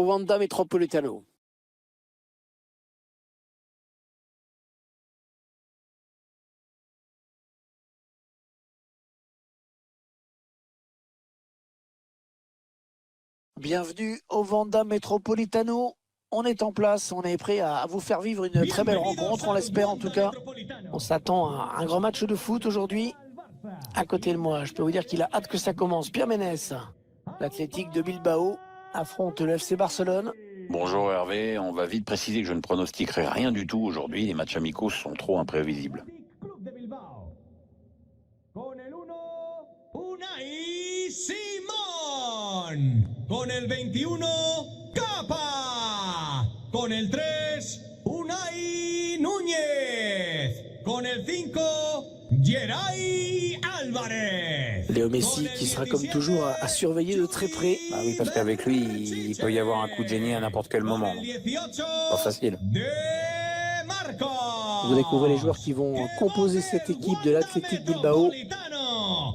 au Wanda Metropolitano. Bienvenue au Wanda Metropolitano. On est en place, on est prêt à vous faire vivre une très belle rencontre, on l'espère en tout cas. On s'attend à un grand match de foot aujourd'hui. À côté de moi, je peux vous dire qu'il a hâte que ça commence. Pierre Ménès, l'Athletic de Bilbao, affronte le FC Barcelone. Bonjour Hervé, on va vite préciser que je ne pronostiquerai rien du tout aujourd'hui. Les matchs amicaux sont trop imprévisibles. Con el 1, Unai Simón. Con el 21, Capa. Con el 3, Unai Núñez. Con el 5, Geray Álvarez. Léo Messi qui sera comme toujours à surveiller de très près. Bah oui, parce qu'avec lui, il peut y avoir un coup de génie à n'importe quel moment. Pas facile. Vous découvrez les joueurs qui vont composer cette équipe de l'Athletic Bilbao.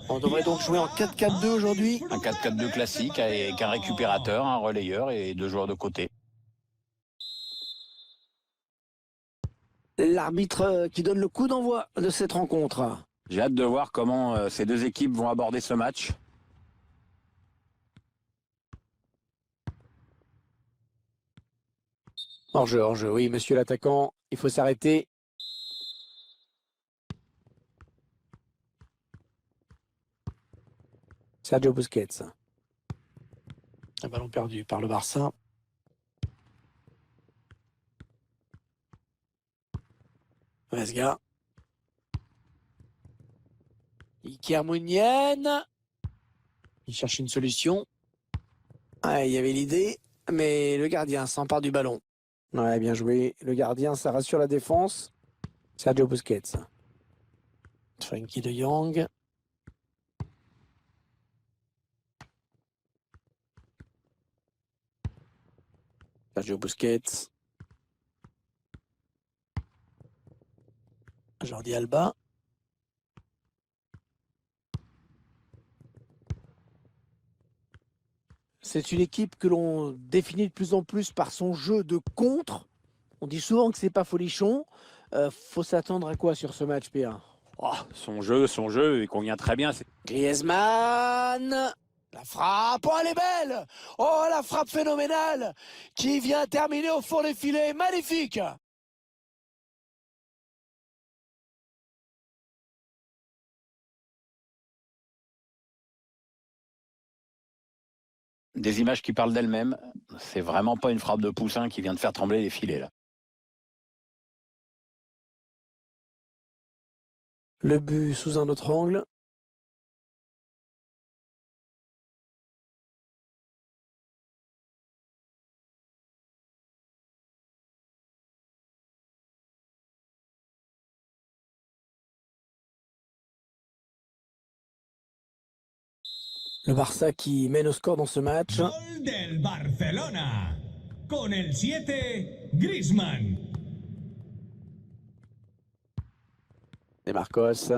On devrait donc jouer en 4-4-2 aujourd'hui. Un 4-4-2 classique avec un récupérateur, un relayeur et 2 joueurs de côté. L'arbitre qui donne le coup d'envoi de cette rencontre. J'ai hâte de voir comment ces deux équipes vont aborder ce match. Hors-jeu, oui, monsieur l'attaquant, il faut s'arrêter. Sergio Busquets. Un ballon perdu par le Barça. Vesga. Iker Muniain. Il cherche une solution. Ah, il y avait l'idée, mais le gardien s'empare du ballon. Ouais, bien joué. Le gardien, ça rassure la défense. Sergio Busquets. Frenkie de Jong. Sergio Busquets. Jordi Alba. C'est une équipe que l'on définit de plus en plus par son jeu de contre. On dit souvent que c'est pas folichon. Faut s'attendre à quoi sur ce match, Pierre? Oh, son jeu, il convient très bien. Griezmann. La frappe, oh elle est belle! Oh la frappe phénoménale qui vient terminer au fond des filets, magnifique! Des images qui parlent d'elles-mêmes. C'est vraiment pas une frappe de poussin qui vient de faire trembler les filets là. Le but sous un autre angle. Le Barça qui mène au score dans ce match. Gol del Barcelona. Con el 7, Griezmann. Et Marcos.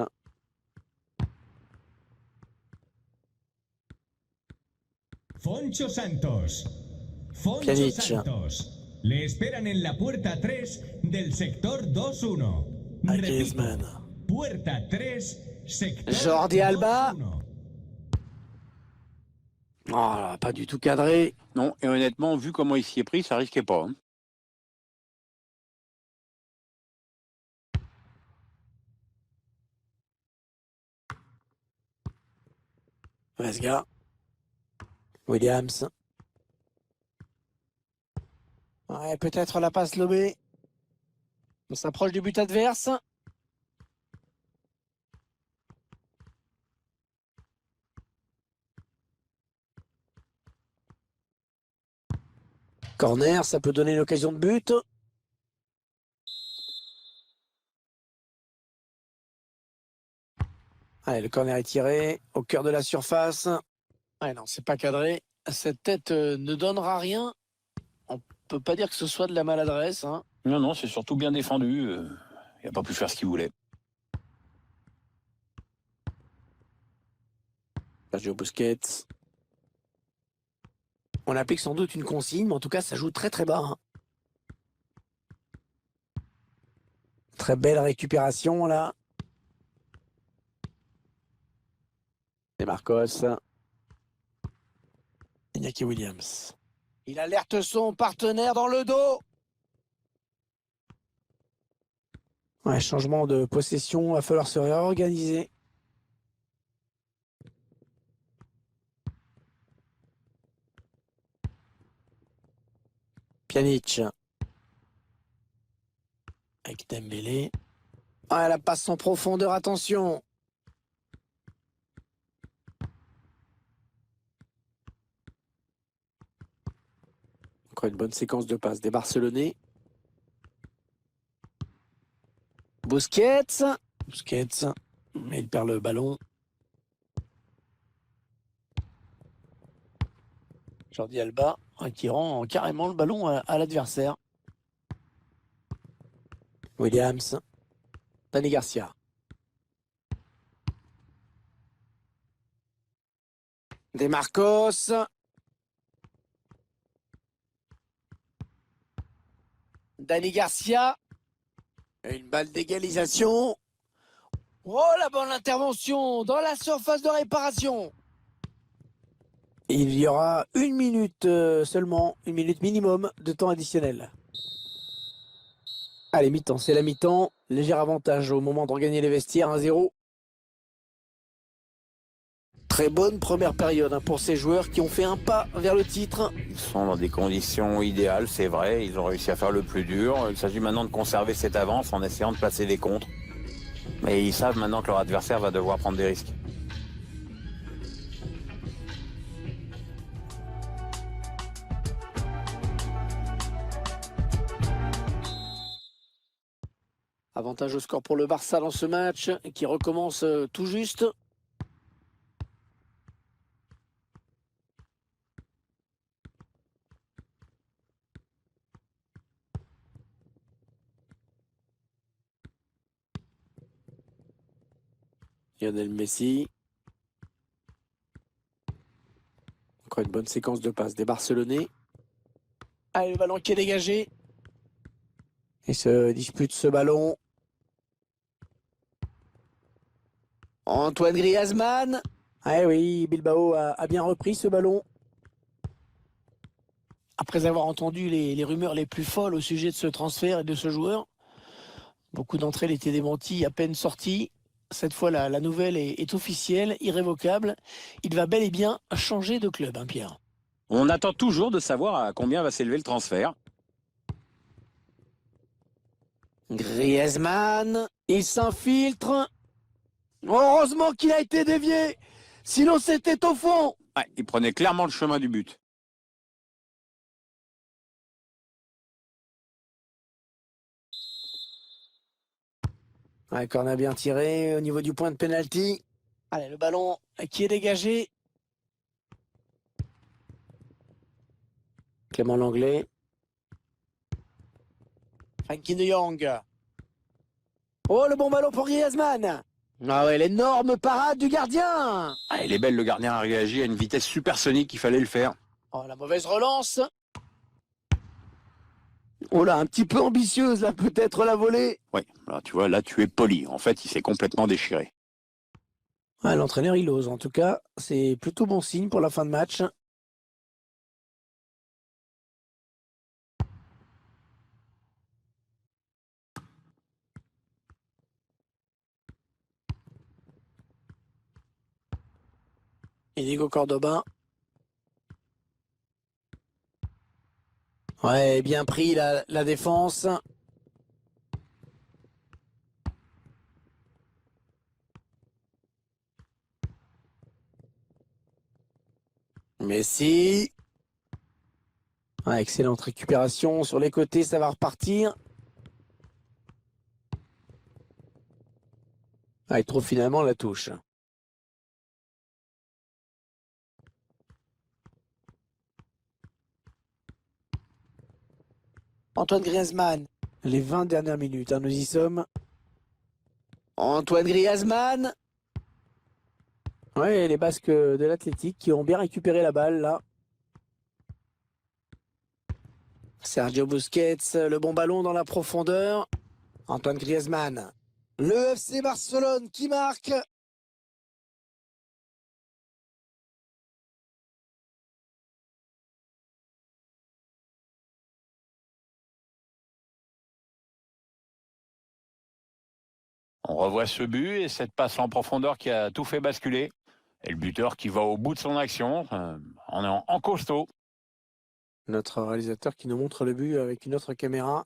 Foncho Santos. Foncho Pjanic. Santos. Le esperan en la puerta 3 del sector 2-1. Ah, Repito, Griezmann. puerta 3, sector Jordi Alba. 2-1. Oh là, pas du tout cadré. Non, et honnêtement, vu comment il s'y est pris, ça risquait pas. Hein. Vesga. Williams. Ouais, peut-être la passe lobée. On s'approche du but adverse. Corner, ça peut donner une occasion de but. Allez, le corner est tiré au cœur de la surface. Ouais, non, c'est pas cadré. Cette tête ne donnera rien. On peut pas dire que ce soit de la maladresse. Hein. Non, non, c'est surtout bien défendu. Il n'a pas pu faire ce qu'il voulait. Sergio Busquets. On applique sans doute une consigne, mais en tout cas, ça joue très très bas, hein. Très belle récupération, là. C'est Marcos. Iñaki Williams. Il alerte son partenaire dans le dos. Ouais, changement de possession, va falloir se réorganiser. Pjanic. Avec Dembélé. Ah, la passe en profondeur, attention. Encore une bonne séquence de passes des Barcelonais. Busquets. Mais il perd le ballon. Jordi Alba qui rend carrément le ballon à l'adversaire. Williams. Dani Garcia. De Marcos. Dani Garcia. Une balle d'égalisation. Oh, la bonne intervention dans la surface de réparation. Il y aura 1 minute seulement, 1 minute minimum de temps additionnel. Allez, mi-temps, c'est la mi-temps. Léger avantage au moment de regagner les vestiaires, 1-0. Très bonne première période pour ces joueurs qui ont fait un pas vers le titre. Ils sont dans des conditions idéales, c'est vrai. Ils ont réussi à faire le plus dur. Il s'agit maintenant de conserver cette avance en essayant de placer des contres. Mais ils savent maintenant que leur adversaire va devoir prendre des risques. Avantage au score pour le Barça dans ce match qui recommence tout juste. Lionel Messi. Encore une bonne séquence de passes des Barcelonais. Allez, le ballon qui est dégagé. Il se dispute ce ballon. Antoine Griezmann. Ah oui, Bilbao a bien repris ce ballon. Après avoir entendu les rumeurs les plus folles au sujet de ce transfert et de ce joueur, beaucoup d'entre elles étaient démenties à peine sorties. Cette fois, la nouvelle est officielle, irrévocable. Il va bel et bien changer de club, hein, Pierre. On attend toujours de savoir à combien va s'élever le transfert. Griezmann, il s'infiltre. Heureusement qu'il a été dévié, sinon c'était au fond. Ouais, il prenait clairement le chemin du but. Ouais, corner bien tiré au niveau du point de pénalty. Allez, le ballon qui est dégagé. Clément Langlais. Frenkie de Jong. Oh, le bon ballon pour Griezmann. Ah ouais, l'énorme parade du gardien. Ah, il est belle, le gardien a réagi à une vitesse supersonique, il fallait le faire. Oh, la mauvaise relance. Oh là, un petit peu ambitieuse là, peut-être la volée. Oui, là tu vois, là tu es poli. En fait, il s'est complètement déchiré. Ouais, l'entraîneur, il ose. En tout cas, c'est plutôt bon signe pour la fin de match. Et Diego Cordoba. Ouais, bien pris la défense. Messi. Ouais, excellente récupération sur les côtés, ça va repartir. Ah, il trouve finalement la touche. Antoine Griezmann. Les 20 dernières minutes, hein, nous y sommes. Antoine Griezmann. Ouais, les Basques de l'Athletic qui ont bien récupéré la balle là. Sergio Busquets, le bon ballon dans la profondeur. Antoine Griezmann. Le FC Barcelone qui marque. On revoit ce but et cette passe en profondeur qui a tout fait basculer. Et le buteur qui va au bout de son action en costaud. Notre réalisateur qui nous montre le but avec une autre caméra.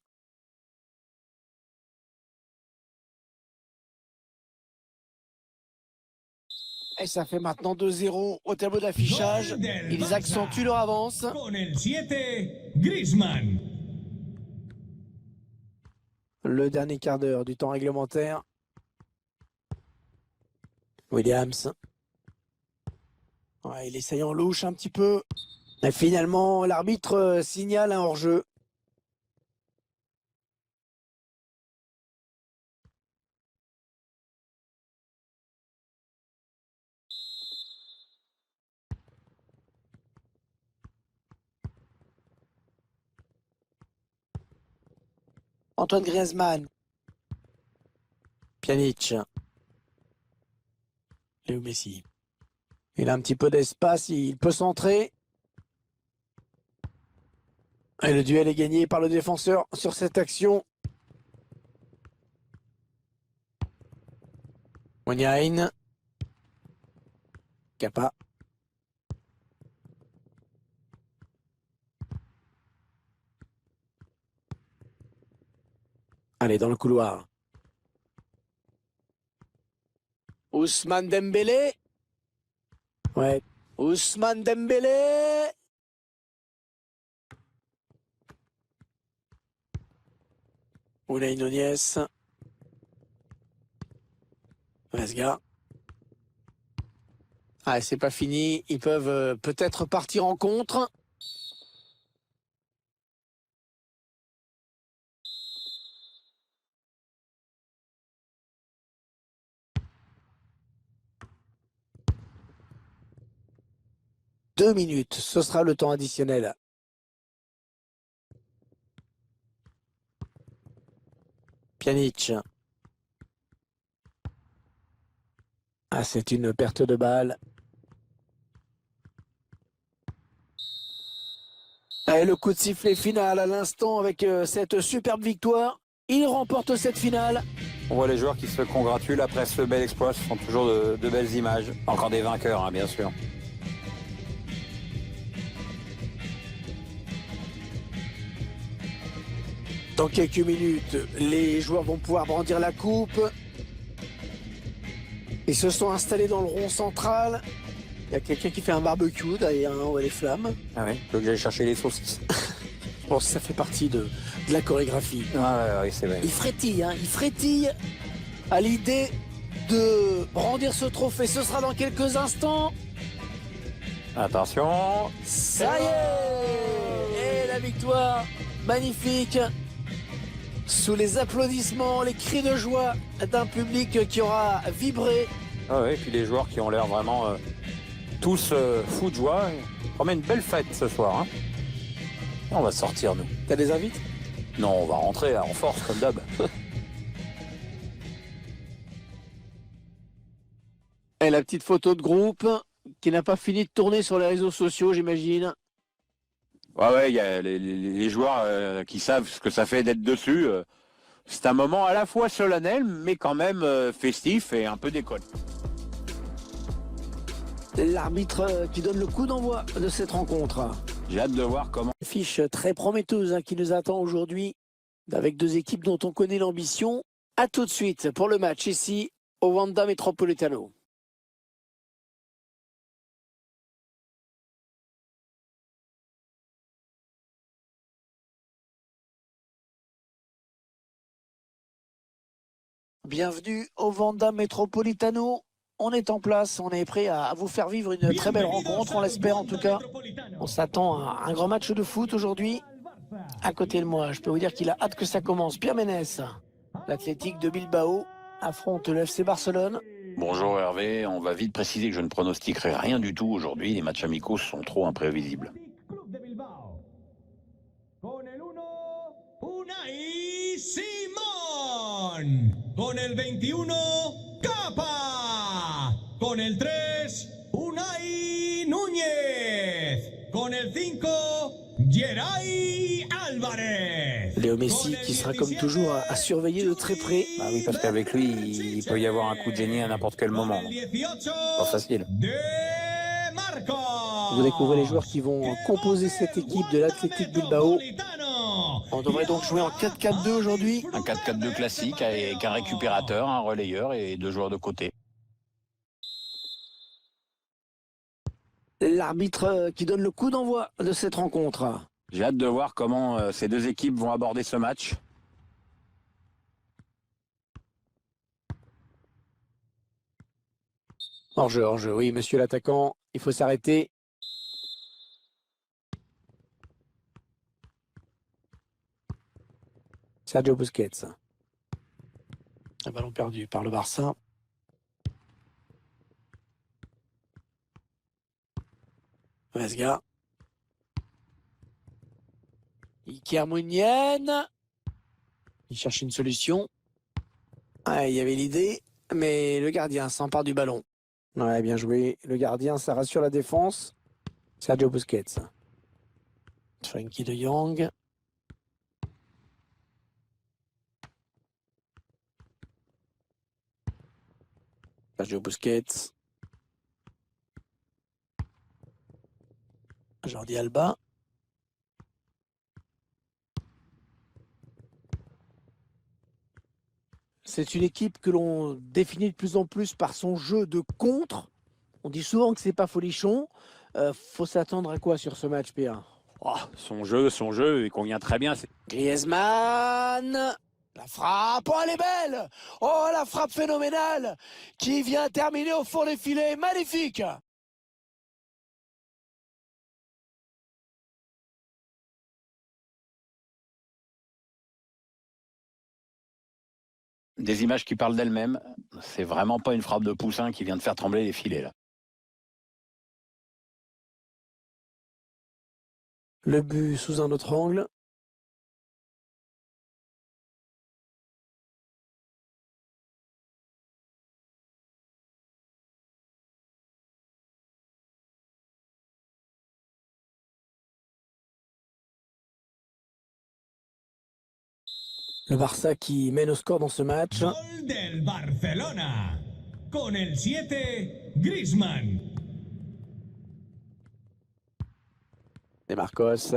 Et ça fait maintenant 2-0 au tableau d'affichage. Gol del Ils Barça. accentuent leur avance. Con el 7, Griezmann. Le dernier quart d'heure du temps réglementaire. Williams. Ouais, il essaye en louche un petit peu. Et finalement, l'arbitre signale un hors-jeu. Antoine Griezmann. Pjanic. Léo Messi. Il a un petit peu d'espace, il peut centrer. Et le duel est gagné par le défenseur sur cette action. Mouniaïn. Kappa. Allez, dans le couloir. Ousmane Dembélé. Ouais. Ousmane Dembélé. Unai Núñez. Vesga. Ah, c'est pas fini. Ils peuvent peut-être partir en contre. Deux minutes, ce sera le temps additionnel. Pjanic. Ah, c'est une perte de balle. Et le coup de sifflet final à l'instant avec cette superbe victoire. Il remporte cette finale. On voit les joueurs qui se congratulent après ce bel exploit. Ce sont toujours de belles images. Encore des vainqueurs, hein, bien sûr. Dans quelques minutes, les joueurs vont pouvoir brandir la coupe. Ils se sont installés dans le rond central. Il y a quelqu'un qui fait un barbecue derrière, on voit les flammes. Ah oui, faut que j'aille chercher les saucisses. Je pense que ça fait partie de la chorégraphie. Ah oui, c'est vrai. Il frétille à l'idée de brandir ce trophée. Ce sera dans quelques instants. Attention. Ça y est! Et la victoire magnifique. Sous les applaudissements, les cris de joie d'un public qui aura vibré. Ah oui, et puis les joueurs qui ont l'air vraiment tous fous de joie. On promet une belle fête ce soir. Hein. On va sortir, nous. T'as des invites? Non, on va rentrer en force, comme d'hab. Et la petite photo de groupe qui n'a pas fini de tourner sur les réseaux sociaux, j'imagine. Ouais, il y a les joueurs qui savent ce que ça fait d'être dessus. C'est un moment à la fois solennel, mais quand même festif et un peu déconné. L'arbitre qui donne le coup d'envoi de cette rencontre. J'ai hâte de voir comment. Fiche très prometteuse qui nous attend aujourd'hui, avec deux équipes dont on connaît l'ambition. A tout de suite pour le match ici au Wanda Metropolitano. Bienvenue au Wanda Metropolitano. On est en place, on est prêt à vous faire vivre une très belle rencontre, on l'espère en tout cas. On s'attend à un grand match de foot aujourd'hui. À côté de moi, je peux vous dire qu'il a hâte que ça commence. Pierre Ménès, l'Athletic de Bilbao, affronte le FC Barcelone. Bonjour Hervé, on va vite préciser que je ne pronostiquerai rien du tout aujourd'hui. Les matchs amicaux sont trop imprévisibles. Club de Bilbao. Con el 1, Unai Simón. Con el 21, Capa. Con el 3, Unai Núñez. Con el 5, Geray Álvarez. Léo Messi qui sera comme toujours à surveiller de très près. Bah oui, parce qu'avec lui, il peut y avoir un coup de génie à n'importe quel moment. Pas facile. Vous découvrez les joueurs qui vont composer cette équipe de l'Athletic Bilbao. On devrait donc jouer en 4-4-2 aujourd'hui. Un 4-4-2 classique avec un récupérateur, un relayeur et 2 joueurs de côté. L'arbitre qui donne le coup d'envoi de cette rencontre. J'ai hâte de voir comment ces 2 équipes vont aborder ce match. Hors-jeu, oui, monsieur l'attaquant, il faut s'arrêter. Sergio Busquets. Un ballon perdu par le Barça. Vesga. Iker Muniain. Il cherche une solution. Ah, il y avait l'idée, mais le gardien s'empare du ballon. Ouais, bien joué. Le gardien, ça rassure la défense. Sergio Busquets. Frankie de Jong. Sergio Busquets. Jordi Alba. C'est une équipe que l'on définit de plus en plus par son jeu de contre. On dit souvent que c'est pas folichon. Faut s'attendre à quoi sur ce match, PA? Oh, son jeu, il convient très bien. Griezmann. La frappe, oh elle est belle! Oh la frappe phénoménale qui vient terminer au fond des filets, magnifique! Des images qui parlent d'elles-mêmes. C'est vraiment pas une frappe de poussin qui vient de faire trembler les filets là. Le but sous un autre angle. Le Barça qui mène au score dans ce match. Gol del Barcelona. Con el 7, Griezmann. Et Marcos.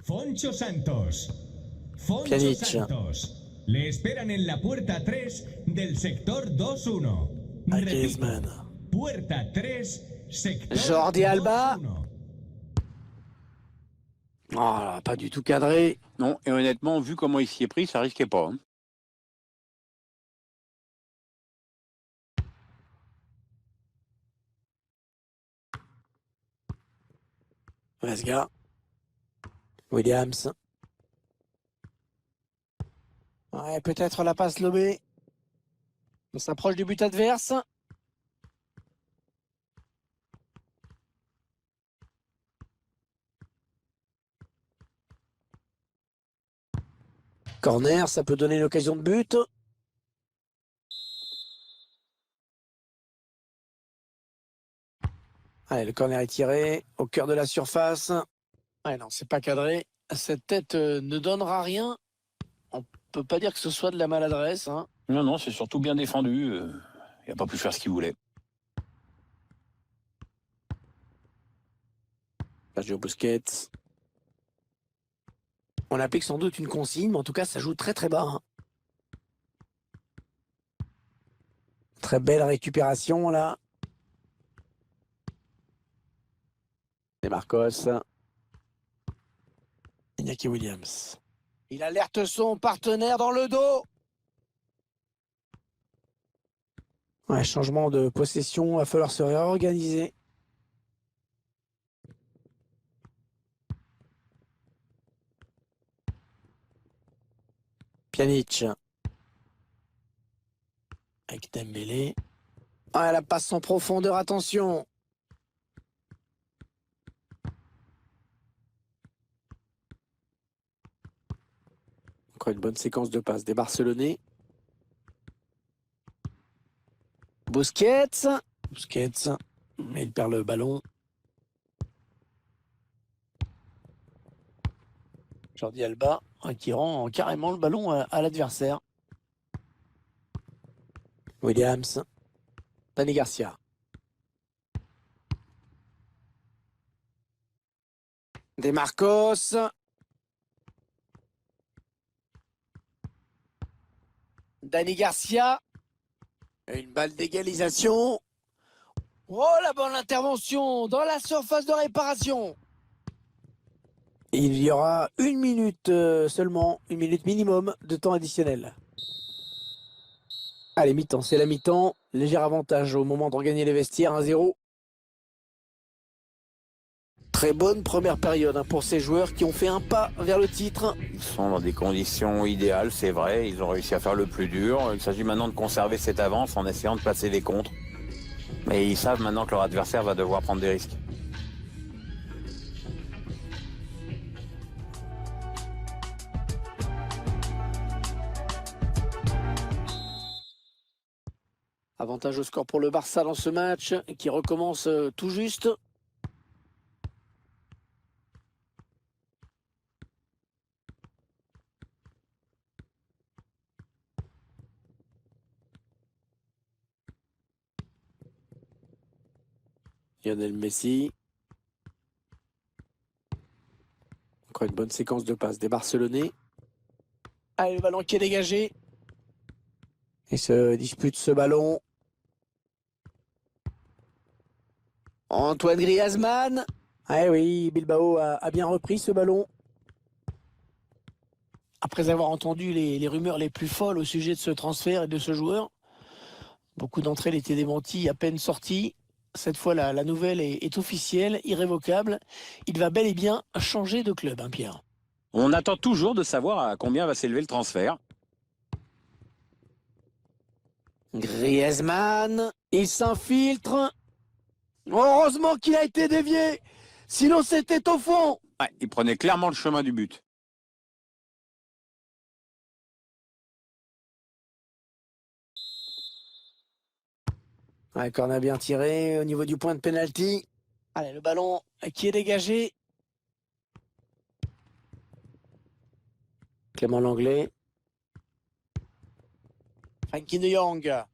Foncho Santos. Foncho Pjanic. Santos. Le esperan en la puerta 3 del sector 2-1. À Repito, Griezmann. puerta 3, sector Jordi Alba. 2-1. Oh, pas du tout cadré. Non, et honnêtement, vu comment il s'y est pris, ça risquait pas. Hein. Vesga. Williams. Ouais, peut-être la passe lobée. On s'approche du but adverse. Corner, ça peut donner l'occasion de but. Allez, le corner est tiré au cœur de la surface. Ouais, non, c'est pas cadré. Cette tête ne donnera rien. On peut pas dire que ce soit de la maladresse. Hein. Non, non, c'est surtout bien défendu. Il n'a pas pu faire ce qu'il voulait. Sergio Busquets. On applique sans doute une consigne, mais en tout cas, ça joue très très bas. Hein. Très belle récupération, là. C'est Marcos. Iñaki Williams. Il alerte son partenaire dans le dos. Ouais, changement de possession, il va falloir se réorganiser. Pjanic. Avec Dembélé. Ah, la passe en profondeur, attention. Encore une bonne séquence de passes des Barcelonais. Busquets. Mais il perd le ballon. Jordi Alba qui rend carrément le ballon à l'adversaire. Williams. Dani Garcia. De Marcos. Dani Garcia. Une balle d'égalisation. Oh, la bonne intervention dans la surface de réparation. Il y aura 1 minute seulement, 1 minute minimum de temps additionnel. Allez, mi-temps, c'est la mi-temps. Léger avantage au moment de regagner les vestiaires, 1-0. Très bonne première période pour ces joueurs qui ont fait un pas vers le titre. Ils sont dans des conditions idéales, c'est vrai. Ils ont réussi à faire le plus dur. Il s'agit maintenant de conserver cette avance en essayant de placer des contres. Mais ils savent maintenant que leur adversaire va devoir prendre des risques. Avantage au score pour le Barça dans ce match qui recommence tout juste. Lionel Messi. Encore une bonne séquence de passes des Barcelonais. Allez, le ballon qui est dégagé. Il se dispute ce ballon. Antoine Griezmann. Ah oui, Bilbao a bien repris ce ballon. Après avoir entendu les rumeurs les plus folles au sujet de ce transfert et de ce joueur, beaucoup d'entre elles étaient démenties à peine sorties. Cette fois, la nouvelle est officielle, irrévocable. Il va bel et bien changer de club, hein, Pierre. On attend toujours de savoir à combien va s'élever le transfert. Griezmann, il s'infiltre. Heureusement qu'il a été dévié, sinon c'était au fond. Ouais, il prenait clairement le chemin du but. Ouais, corner bien tiré au niveau du point de pénalty. Allez, le ballon qui est dégagé. Clément Langlais. Frenkie de Jong.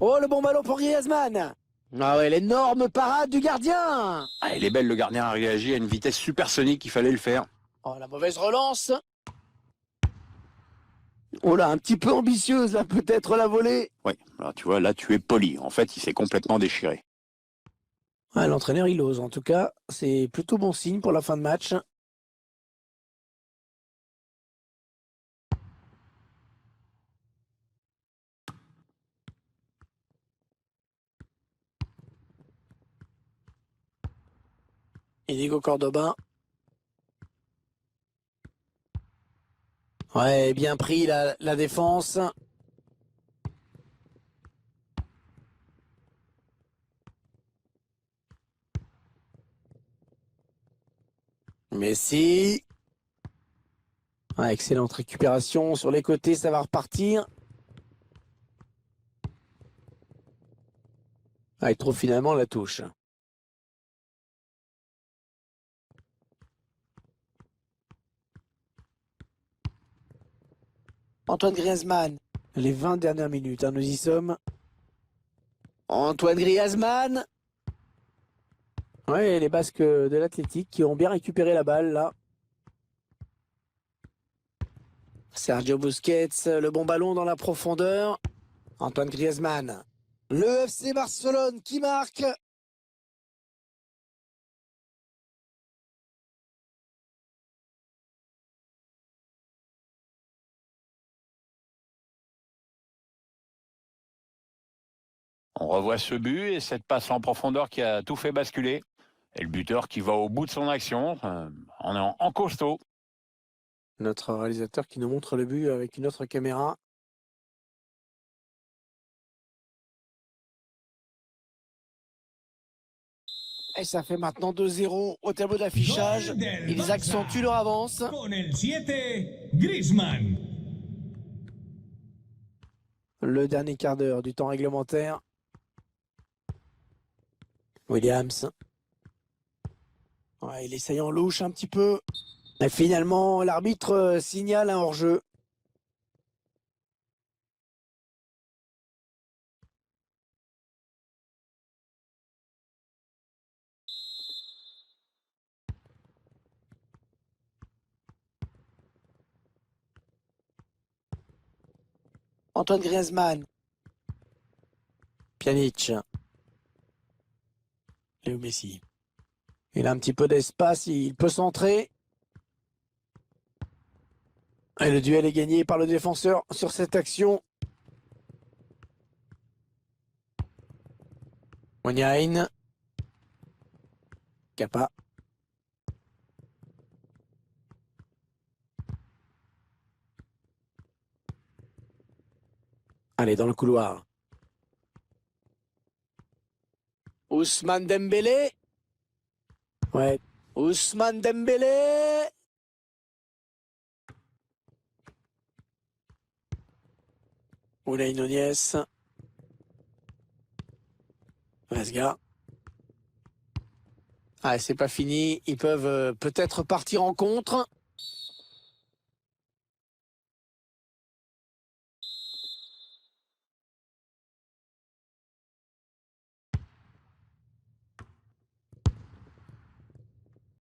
Oh, le bon ballon pour Griezmann. Ah ouais, l'énorme parade du gardien. Ah, il est belle, le gardien a réagi à une vitesse supersonique, il fallait le faire. Oh, la mauvaise relance. Oh là, un petit peu ambitieuse, là, peut-être la volée. Oui, alors tu vois, là tu es poli. En fait, il s'est complètement déchiré. Ouais, l'entraîneur, il ose. En tout cas, c'est plutôt bon signe pour la fin de match. Inigo Cordoba. Ouais, bien pris la défense. Messi. Ouais, excellente récupération sur les côtés, ça va repartir. Ah, il trouve finalement la touche. Antoine Griezmann. Les 20 dernières minutes, hein, nous y sommes. Antoine Griezmann. Ouais, les Basques de l'Athletic qui ont bien récupéré la balle là. Sergio Busquets, le bon ballon dans la profondeur. Antoine Griezmann. Le FC Barcelone qui marque. On revoit ce but et cette passe en profondeur qui a tout fait basculer. Et le buteur qui va au bout de son action, en costaud. Notre réalisateur qui nous montre le but avec une autre caméra. Et ça fait maintenant 2-0 au tableau d'affichage. Gol del Ils Barça. accentuent leur avance. Con el 7, Griezmann. Le dernier quart d'heure du temps réglementaire. Williams. Ouais, il essaye en louche un petit peu. Et finalement, l'arbitre signale un hors-jeu. Antoine Griezmann. Pjanic. Léo Messi. Il a un petit peu d'espace, il peut centrer. Et le duel est gagné par le défenseur sur cette action. Mouniaïn. Kappa. Allez, dans le couloir. Ousmane Dembélé. Ouais. Ousmane Dembélé. Unai Núñez. Vesga. Ah, c'est pas fini. Ils peuvent peut-être partir en contre.